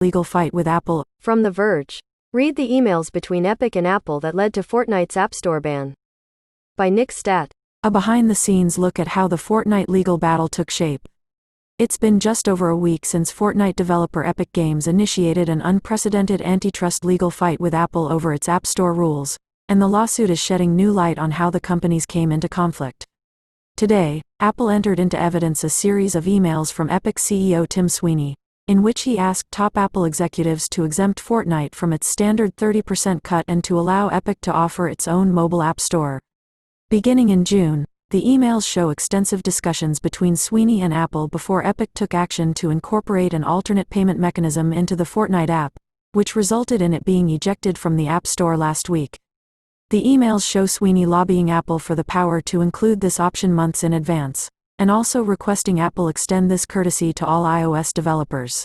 legal fight with Apple. From The Verge. Read the emails between Epic and Apple that led to Fortnite's App Store ban. By Nick Statt. A behind-the-scenes look at how the Fortnite legal battle took shape. It's been just over a week since Fortnite developer Epic Games initiated an unprecedented antitrust legal fight with Apple over its App Store rules, and the lawsuit is shedding new light on how the companies came into conflict. Today, Apple entered into evidence a series of emails from Epic CEO Tim Sweeney, in which he asked top Apple executives to exempt Fortnite from its standard 30% cut and to allow Epic to offer its own mobile app store. Beginning in June, the emails show extensive discussions between Sweeney and Apple before Epic took action to incorporate an alternate payment mechanism into the Fortnite app, which resulted in it being ejected from the App Store last week. The emails show Sweeney lobbying Apple for the power to include this option months in advance, and also requesting Apple extend this courtesy to all iOS developers.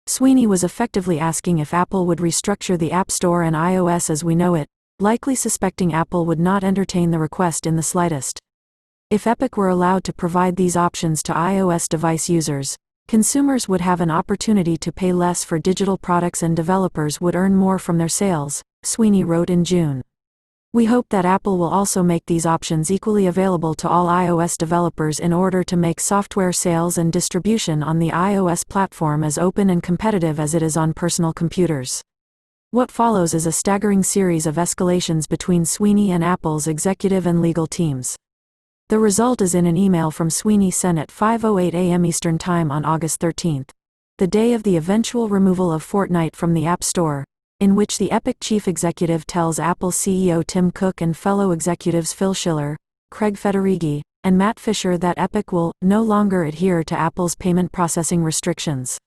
Sweeney was effectively asking if Apple would restructure the App Store and iOS as we know it, likely suspecting Apple would not entertain the request in the slightest. If Epic were allowed to provide these options to iOS device users, consumers would have an opportunity to pay less for digital products and developers would earn more from their sales, Sweeney wrote in June. We hope that Apple will also make these options equally available to all iOS developers in order to make software sales and distribution on the iOS platform as open and competitive as it is on personal computers. What follows is a staggering series of escalations between Sweeney and Apple's executive and legal teams. The result is in an email from Sweeney sent at 5:08 a.m. Eastern Time on August 13, the day of the eventual removal of Fortnite from the App Store, in which the Epic chief executive tells Apple CEO Tim Cook and fellow executives Phil Schiller, Craig Federighi, and Matt Fisher that Epic will no longer adhere to Apple's payment processing restrictions.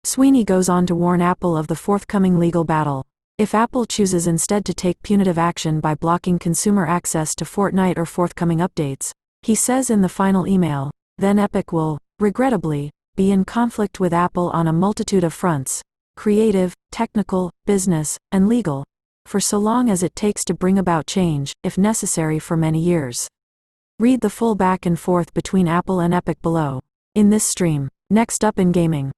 Sweeney goes on to warn Apple of the forthcoming legal battle. If Apple chooses instead to take punitive action by blocking consumer access to Fortnite or forthcoming updates, he says in the final email, then Epic will, regrettably, be in conflict with Apple on a multitude of fronts, creative, technical, business, and legal, for so long as it takes to bring about change, if necessary for many years. Read the full back and forth between Apple and Epic below. In this stream. Next up in gaming.